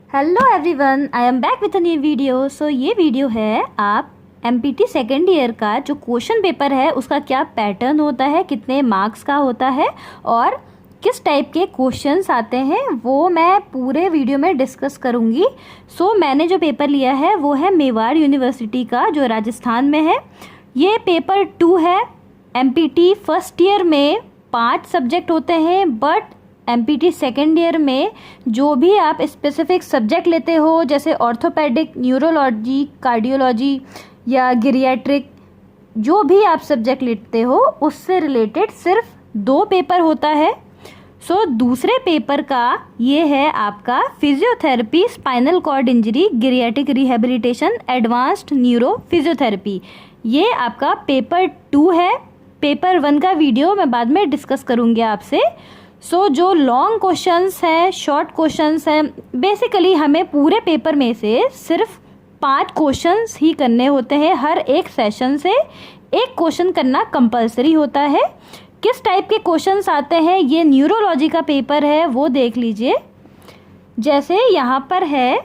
Hello everyone, I am back with a new video. So ये video है आप empty second year का जो क्वेश्चन पेपर है उसका क्या पैटर्न होता है, कितने मार्क्स का होता है और किस टाइप के क्वेश्चंस आते हैं वो मैं पूरे वीडियो में डिस्कस करूँगी। सो मैंने जो पेपर लिया है वो है मेवाड़ यूनिवर्सिटी का जो राजस्थान में है। ये पेपर 2 है। एमपीटी फर्स्ट ईयर में 5 सब्जेक्ट होते हैं, बट एमपीटी सेकेंड ईयर में जो भी आप स्पेसिफिक सब्जेक्ट लेते हो जैसे ऑर्थोपेडिक, न्यूरोलॉजी, कार्डियोलॉजी या गिरियाट्रिक, जो भी आप सब्जेक्ट लेते हो उससे रिलेटेड सिर्फ 2 पेपर होता है। सो दूसरे पेपर का ये है आपका physiotherapy, spinal cord injury, geriatric rehabilitation, advanced neuro physiotherapy. ये आपका पेपर 2 है। पेपर 1 का वीडियो मैं बाद में डिस्कस करूँगी आपसे। सो जो लॉन्ग क्वेश्चंस हैं, शॉर्ट क्वेश्चंस हैं, बेसिकली हमें पूरे पेपर में से सिर्फ 5 क्वेश्चंस ही करने होते हैं। हर एक सेशन से एक क्वेश्चन करना कंपलसरी होता है। किस टाइप के क्वेश्चंस आते हैं, ये न्यूरोलॉजी का पेपर है वो देख लीजिए। जैसे यहाँ पर है,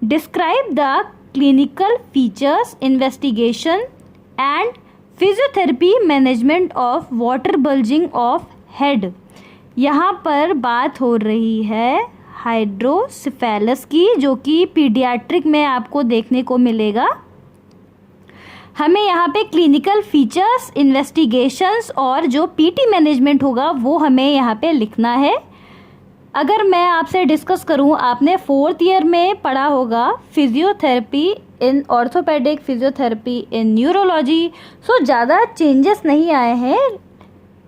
describe the clinical features, investigation and physiotherapy management of water bulging of head. यहाँ पर बात हो रही है हाइड्रोसिफेलस की, जो कि पीडियाट्रिक में आपको देखने को मिलेगा। हमें यहाँ पे क्लिनिकल फीचर्स, इन्वेस्टिगेशंस और जो पीटी मैनेजमेंट होगा वो हमें यहाँ पे लिखना है। अगर मैं आपसे डिस्कस करूँ, आपने 4th ईयर में पढ़ा होगा फिजियोथेरेपी इन ऑर्थोपेडिक, फिजियोथेरेपी इन न्यूरोलॉजी। सो ज़्यादा चेंजेस नहीं आए हैं,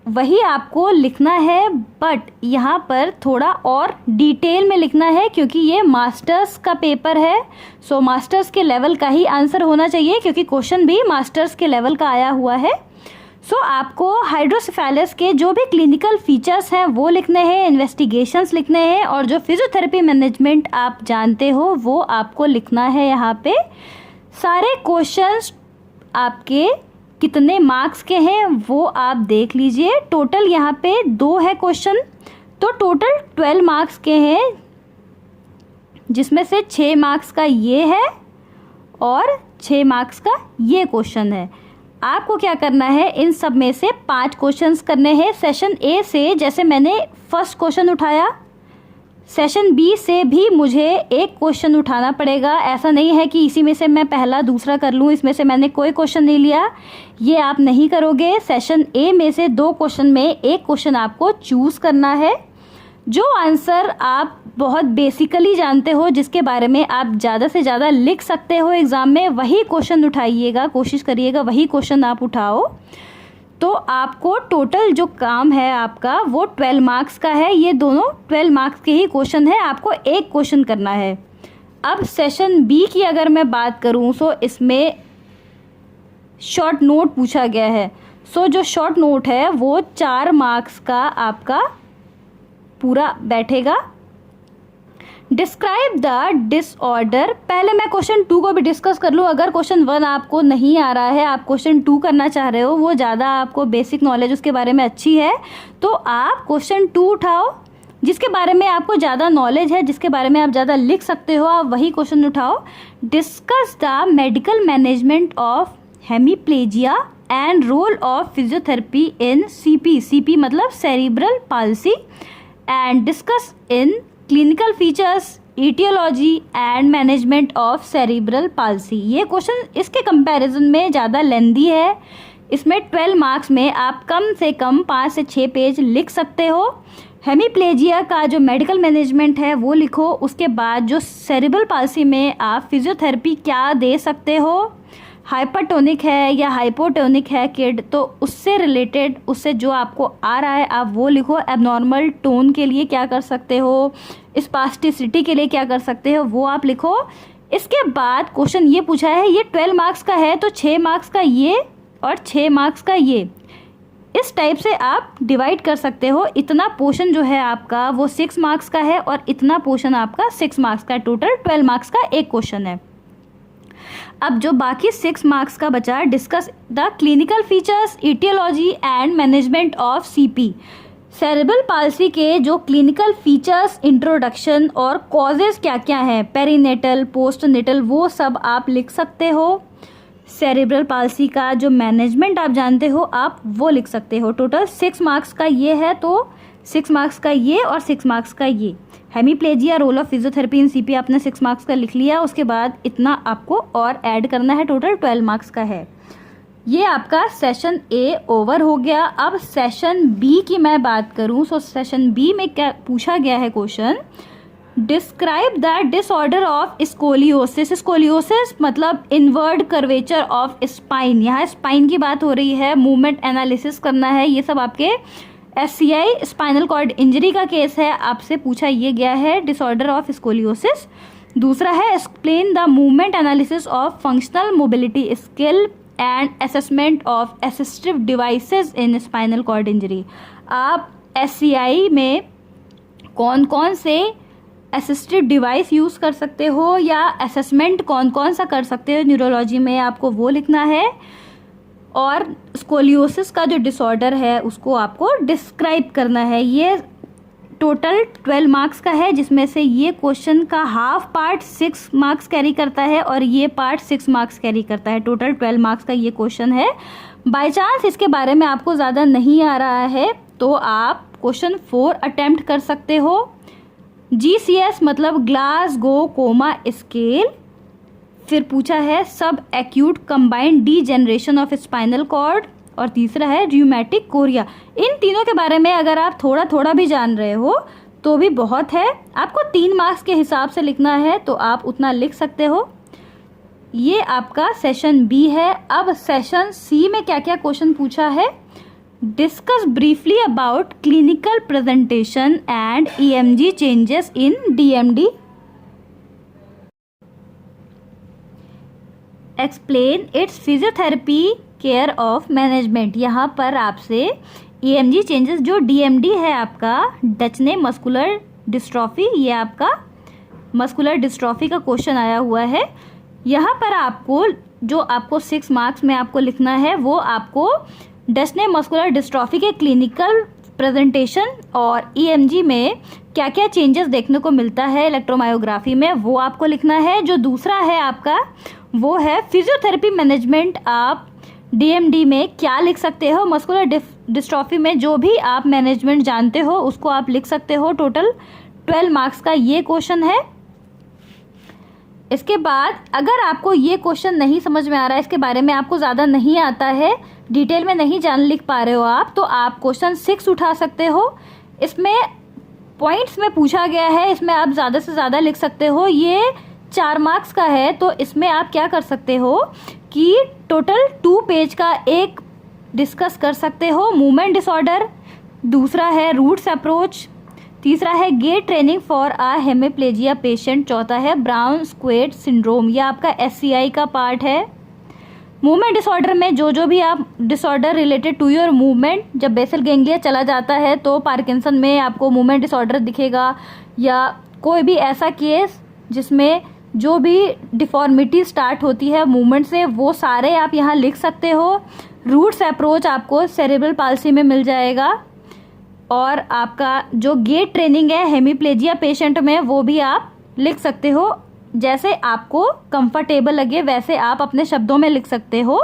वही आपको लिखना है, बट यहाँ पर थोड़ा और डिटेल में लिखना है क्योंकि ये मास्टर्स का पेपर है। सो मास्टर्स के लेवल का ही आंसर होना चाहिए क्योंकि क्वेश्चन भी मास्टर्स के लेवल का आया हुआ है। सो आपको हाइड्रोसिफेलस के जो भी क्लिनिकल फीचर्स हैं वो लिखने हैं, इन्वेस्टिगेशंस लिखने हैं और जो फिजियोथेरेपी मैनेजमेंट आप जानते हो वो आपको लिखना है। यहाँ पे सारे क्वेश्चंस आपके कितने मार्क्स के हैं वो आप देख लीजिए। टोटल यहाँ पे 2 है क्वेश्चन, तो टोटल 12 मार्क्स के हैं, जिसमें से 6 मार्क्स का ये है और 6 मार्क्स का ये क्वेश्चन है। आपको क्या करना है, इन सब में से 5 क्वेश्चंस करने हैं सेशन ए से। जैसे मैंने फर्स्ट क्वेश्चन उठाया, सेशन बी से भी मुझे एक क्वेश्चन उठाना पड़ेगा। ऐसा नहीं है कि इसी में से मैं पहला दूसरा कर लूँ, इसमें से मैंने कोई क्वेश्चन नहीं लिया, ये आप नहीं करोगे। सेशन ए में से 2 क्वेश्चन में एक क्वेश्चन आपको चूज़ करना है। जो आंसर आप बहुत बेसिकली जानते हो, जिसके बारे में आप ज़्यादा से ज़्यादा लिख सकते हो एग्ज़ाम में, वही क्वेश्चन उठाइएगा, कोशिश करिएगा वही क्वेश्चन आप उठाओ। तो आपको टोटल जो काम है आपका वो 12 मार्क्स का है। ये दोनों 12 मार्क्स के ही क्वेश्चन है, आपको एक क्वेश्चन करना है। अब सेशन बी की अगर मैं बात करूं तो इसमें शॉर्ट नोट पूछा गया है। सो जो शॉर्ट नोट है वो 4 मार्क्स का आपका पूरा बैठेगा। डिस्क्राइब द डिसऑर्डर, पहले मैं क्वेश्चन 2 को भी डिस्कस कर लूँ। अगर क्वेश्चन 1 आपको नहीं आ रहा है, आप क्वेश्चन 2 करना चाह रहे हो, वो ज़्यादा आपको बेसिक नॉलेज उसके बारे में अच्छी है, तो आप क्वेश्चन 2 उठाओ। जिसके बारे में आपको ज़्यादा नॉलेज है, जिसके बारे में आप ज़्यादा लिख सकते हो, आप वही क्वेश्चन उठाओ। Discuss the medical management of hemiplegia and role of physiotherapy in CP, CP मतलब cerebral palsy, and discuss in clinical features, aetiology and management of cerebral palsy. ये क्वेश्चन इसके कंपैरिजन में ज़्यादा लेंदी है। इसमें 12 मार्क्स में आप कम से कम 5 से 6 पेज लिख सकते हो। हेमीप्लेजिया का जो मेडिकल मैनेजमेंट है वो लिखो, उसके बाद जो सेरिब्रल पाल्सी में आप फिजियोथेरेपी क्या दे सकते हो, हाइपरटोनिक है या हाइपोटोनिक है किड, तो उससे रिलेटेड, उससे जो आपको आ रहा है आप वो लिखो। एबनॉर्मल टोन के लिए क्या कर सकते हो, स्पास्टिसिटी के लिए क्या कर सकते हो, वो आप लिखो। इसके बाद क्वेश्चन ये पूछा है, ये 12 मार्क्स का है तो 6 मार्क्स का ये और 6 मार्क्स का ये, इस टाइप से आप डिवाइड कर सकते हो। इतना पोर्शन जो है आपका वो 6 मार्क्स का है और इतना पोर्शन आपका 6 मार्क्स का, टोटल 12 मार्क्स का एक क्वेश्चन है। अब जो बाकी 6 मार्क्स का बचा, discuss the clinical features, aetiology and management of CP. Cerebral palsy के जो क्लिनिकल फीचर्स, इंट्रोडक्शन और कॉजेज क्या क्या हैं, पेरीनेटल, पोस्टनेटल, वो सब आप लिख सकते हो। सेरेब्रल पाल्सी का जो मैनेजमेंट आप जानते हो आप वो लिख सकते हो। टोटल 6 मार्क्स का ये है, तो 6 मार्क्स का ये और 6 मार्क्स का ये। Hemiplegia, role of physiotherapy in CP आपने 6 मार्क्स का लिख लिया, उसके बाद इतना आपको और ऐड करना है, टोटल 12 मार्क्स का है। ये आपका सेशन ए ओवर हो गया। अब सेशन बी की मैं बात करूं, सो सेशन बी में क्या पूछा गया है question, describe the disorder of scoliosis. Scoliosis मतलब इनवर्ड कर्वेचर ऑफ स्पाइन। यहाँ स्पाइन की बात हो रही है, मूवमेंट एनालिसिस करना है। ये सब आपके SCI स्पाइनल कॉर्ड इंजरी का केस है, आपसे पूछा ये गया है डिसऑर्डर ऑफ स्कोलियोसिस। दूसरा है explain the movement analysis of functional mobility skill and assessment of assistive devices in spinal cord injury. आप SCI में कौन कौन से असिस्टिव डिवाइस यूज़ कर सकते हो या असेसमेंट कौन कौन सा कर सकते हो न्यूरोलॉजी में, आपको वो लिखना है। और स्कोलियोसिस का जो डिसऑर्डर है उसको आपको डिस्क्राइब करना है। ये टोटल 12 मार्क्स का है, जिसमें से ये क्वेश्चन का हाफ पार्ट 6 मार्क्स कैरी करता है और ये पार्ट 6 मार्क्स कैरी करता है। टोटल 12 मार्क्स का ये क्वेश्चन है। बाय चांस इसके बारे में आपको ज़्यादा नहीं आ रहा है तो आप क्वेश्चन 4 अटेम्प्ट कर सकते हो। GCS मतलब ग्लासगो कोमा स्केल। फिर पूछा है subacute combined degeneration of spinal cord, और तीसरा है र्यूमेटिक कोरिया। इन तीनों के बारे में अगर आप थोड़ा थोड़ा भी जान रहे हो तो भी बहुत है। आपको 3 मार्क्स के हिसाब से लिखना है तो आप उतना लिख सकते हो। ये आपका सेशन बी है। अब सेशन सी में क्या क्या क्वेश्चन पूछा है, discuss briefly about clinical presentation and EMG changes in DMD। Explain it's physiotherapy care of management. यहाँ पर आपसे EMG चेंजेस, जो DMD है आपका डचने मस्कुलर डिस्ट्रॉफी, ये आपका मस्कुलर डिस्ट्रॉफी का क्वेश्चन आया हुआ है। यहाँ पर आपको जो आपको 6 मार्क्स में आपको लिखना है वो आपको डचने मस्कुलर डिस्ट्रॉफी के क्लिनिकल प्रेजेंटेशन और EMG में क्या क्या चेंजेस देखने को मिलता है इलेक्ट्रोमायोग्राफी में, वो आपको लिखना है। जो दूसरा है आपका वो है फिजियोथेरेपी मैनेजमेंट। आप DMD में क्या लिख सकते हो, मस्कुलर डिस्ट्रॉफी में जो भी आप मैनेजमेंट जानते हो उसको आप लिख सकते हो। टोटल 12 मार्क्स का ये क्वेश्चन है। इसके बाद अगर आपको ये क्वेश्चन नहीं समझ में आ रहा है, इसके बारे में आपको ज़्यादा नहीं आता है, डिटेल में नहीं जान लिख पा रहे हो आप, तो आप क्वेश्चन 6 उठा सकते हो। इसमें पॉइंट्स में पूछा गया है, इसमें आप ज़्यादा से ज़्यादा लिख सकते हो। ये 4 मार्क्स का है तो इसमें आप क्या कर सकते हो कि टोटल 2 पेज का एक डिस्कस कर सकते हो, मूवमेंट डिसऑर्डर, दूसरा है रूट्स अप्रोच, तीसरा है gait training for a hemiplegia patient, चौथा है ब्राउन स्क्वेट सिंड्रोम। यह आपका SCI का पार्ट है। मूवमेंट डिसऑर्डर में जो भी आप disorder related to your movement, जब बेसल गैंग्लिया चला जाता है तो पार्किंसन में आपको मूवमेंट डिसऑर्डर दिखेगा, या कोई भी ऐसा केस जिसमें जो भी डिफॉर्मिटी स्टार्ट होती है मूवमेंट से, वो सारे आप यहाँ लिख सकते हो। रूट्स अप्रोच आपको सेरेब्रल पाल्सी में मिल जाएगा, और आपका जो गेट ट्रेनिंग है हेमिप्लेजिया पेशेंट में वो भी आप लिख सकते हो। जैसे आपको कंफर्टेबल लगे वैसे आप अपने शब्दों में लिख सकते हो।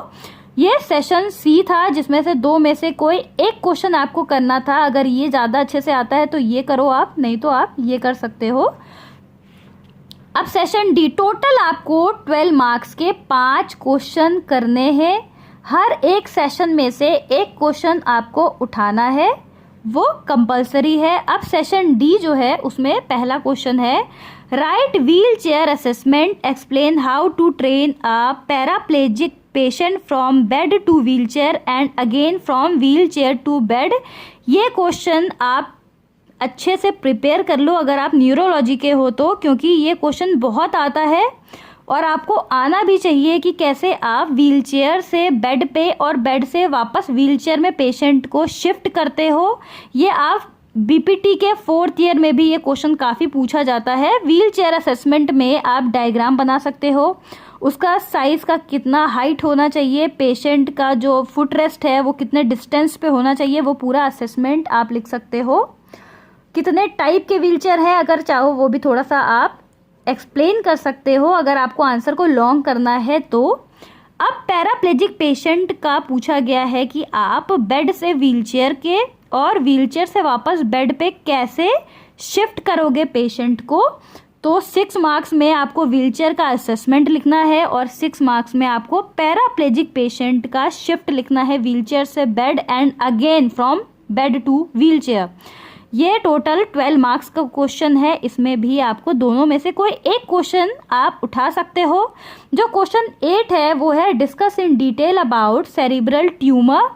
ये सेशन सी था, जिसमें से 2 में से कोई एक क्वेश्चन आपको करना था। अगर ये ज़्यादा अच्छे से आता है तो ये करो आप, नहीं तो आप ये कर सकते हो। अब सेशन डी, टोटल आपको 12 मार्क्स के 5 क्वेश्चन करने हैं। हर एक सेशन में से एक क्वेश्चन आपको उठाना है, वो कंपलसरी है। अब सेशन डी जो है उसमें पहला क्वेश्चन है, write wheelchair assessment, explain how to train a paraplegic patient from bed to wheelchair and again from wheelchair to bed. ये क्वेश्चन आप अच्छे से प्रिपेयर कर लो अगर आप न्यूरोलॉजी के हो तो, क्योंकि ये क्वेश्चन बहुत आता है और आपको आना भी चाहिए कि कैसे आप व्हीलचेयर से बेड पे और बेड से वापस व्हीलचेयर में पेशेंट को शिफ्ट करते हो। ये आप BPT के 4th ईयर में भी ये क्वेश्चन काफ़ी पूछा जाता है। व्हीलचेयर असेसमेंट में आप डायग्राम बना सकते हो, उसका साइज़ का कितना हाइट होना चाहिए, पेशेंट का जो फुट रेस्ट है वो कितने डिस्टेंस पे होना चाहिए, वो पूरा असेसमेंट आप लिख सकते हो। कितने टाइप के व्हीलचेयर है अगर चाहो वो भी थोड़ा सा आप एक्सप्लेन कर सकते हो अगर आपको आंसर को लॉन्ग करना है तो। अब पैराप्लेजिक पेशेंट का पूछा गया है कि आप बेड से व्हीलचेयर के और व्हीलचेयर से वापस बेड पे कैसे शिफ्ट करोगे पेशेंट को। तो 6 मार्क्स में आपको व्हीलचेयर का असेसमेंट लिखना है और 6 मार्क्स में आपको पैराप्लेजिक पेशेंट का शिफ्ट लिखना है व्हीलचेयर से bed and again from bed to wheelchair. ये टोटल 12 मार्क्स का क्वेश्चन है। इसमें भी आपको दोनों में से कोई एक क्वेश्चन आप उठा सकते हो। जो क्वेश्चन 8 है वो है discuss in detail about cerebral tumour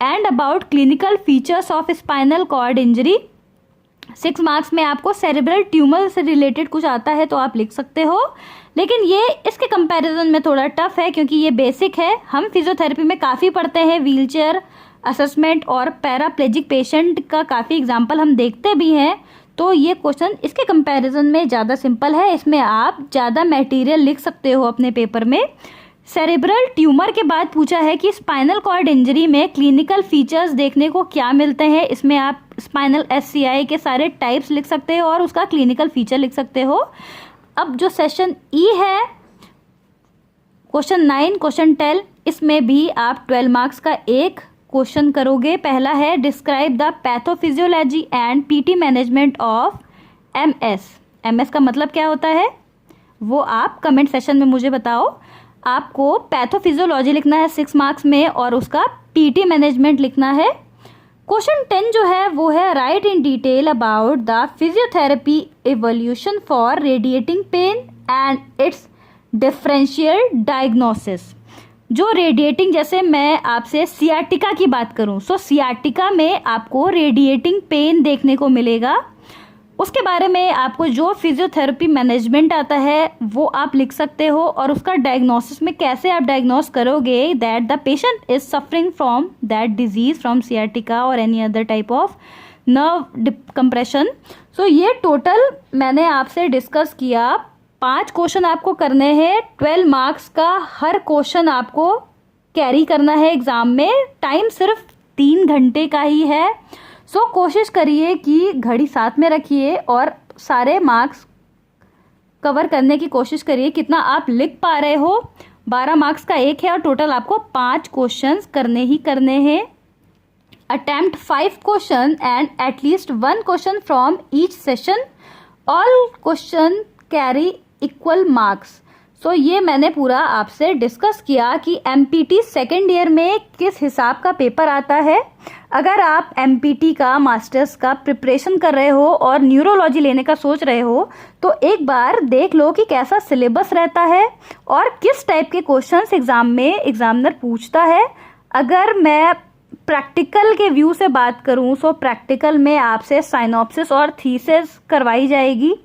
and about clinical features of spinal cord injury. 6 marks में आपको सेरिब्रल ट्यूमर से रिलेटेड कुछ आता है तो आप लिख सकते हो, लेकिन ये इसके कंपैरिजन में थोड़ा टफ है क्योंकि ये बेसिक है। हम फिजियोथेरेपी में काफ़ी पढ़ते हैं व्हीलचेयर असेसमेंट और पैराप्लेजिक पेशेंट का काफ़ी एग्जाम्पल हम देखते भी हैं, तो ये क्वेश्चन इसके कंपैरिजन में ज़्यादा सिंपल है। इसमें आप ज़्यादा मटेरियल लिख सकते हो अपने पेपर में। सेरिब्रल ट्यूमर के बाद पूछा है कि स्पाइनल कॉर्ड इंजरी में क्लिनिकल फीचर्स देखने को क्या मिलते हैं। इसमें आप स्पाइनल SCI के सारे टाइप्स लिख सकते हो और उसका क्लिनिकल फीचर लिख सकते हो। अब जो सेशन E है क्वेश्चन 9, क्वेश्चन 10, इसमें भी आप 12 मार्क्स का एक क्वेश्चन करोगे। पहला है describe the pathophysiology and PT management of MS। MS का मतलब क्या होता है वो आप कमेंट सेशन में मुझे बताओ। आपको पैथोफिजियोलॉजी लिखना है 6 मार्क्स में और उसका PT मैनेजमेंट लिखना है। क्वेश्चन 10 जो है वो है right in detail about the physiotherapy evolution for radiating pain and it's differential diagnosis. जो रेडिएटिंग, जैसे मैं आपसे सियाटिका की बात करूं, सो सियाटिका में आपको रेडिएटिंग पेन देखने को मिलेगा। उसके बारे में आपको जो फिजियोथेरेपी मैनेजमेंट आता है वो आप लिख सकते हो और उसका डायग्नोसिस में कैसे आप डायग्नोस करोगे that the patient is suffering from that disease from sciatica और any other type of nerve compression. So ये टोटल मैंने आपसे डिस्कस किया। 5 क्वेश्चन आपको करने हैं। 12 मार्क्स का हर क्वेश्चन आपको कैरी करना है एग्जाम में। टाइम सिर्फ 3 घंटे का ही है। सो कोशिश करिए कि घड़ी साथ में रखिए और सारे मार्क्स कवर करने की कोशिश करिए। कितना आप लिख पा रहे हो, 12 मार्क्स का एक है और टोटल आपको 5 क्वेश्चंस करने ही करने हैं। Attempt 5 question and at least 1 question from each session. All question carry equal marks. So ये मैंने पूरा आपसे डिस्कस किया कि MPT सेकेंड ईयर में किस हिसाब का पेपर आता है। अगर आप MPT का मास्टर्स का प्रिपरेशन कर रहे हो और न्यूरोलॉजी लेने का सोच रहे हो तो एक बार देख लो कि कैसा सिलेबस रहता है और किस टाइप के क्वेश्चंस एग्जाम में एग्जामिनर पूछता है। अगर मैं प्रैक्टिकल के व्यू से बात करूं सो प्रैक्टिकल में आपसे साइनॉप्सिस और थीसिस करवाई जाएगी।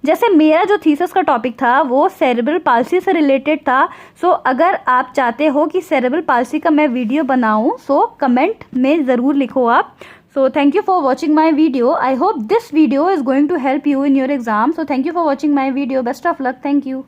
जैसे मेरा जो थीसिस का टॉपिक था वो सेरेब्रल पाल्सी से रिलेटेड था। सो अगर आप चाहते हो कि सेरेब्रल पाल्सी का मैं वीडियो बनाऊं सो कमेंट में ज़रूर लिखो आप। So thank you for watching my video. I hope this video is going to help you in your exam. So thank you for watching my video. Best of luck. Thank you.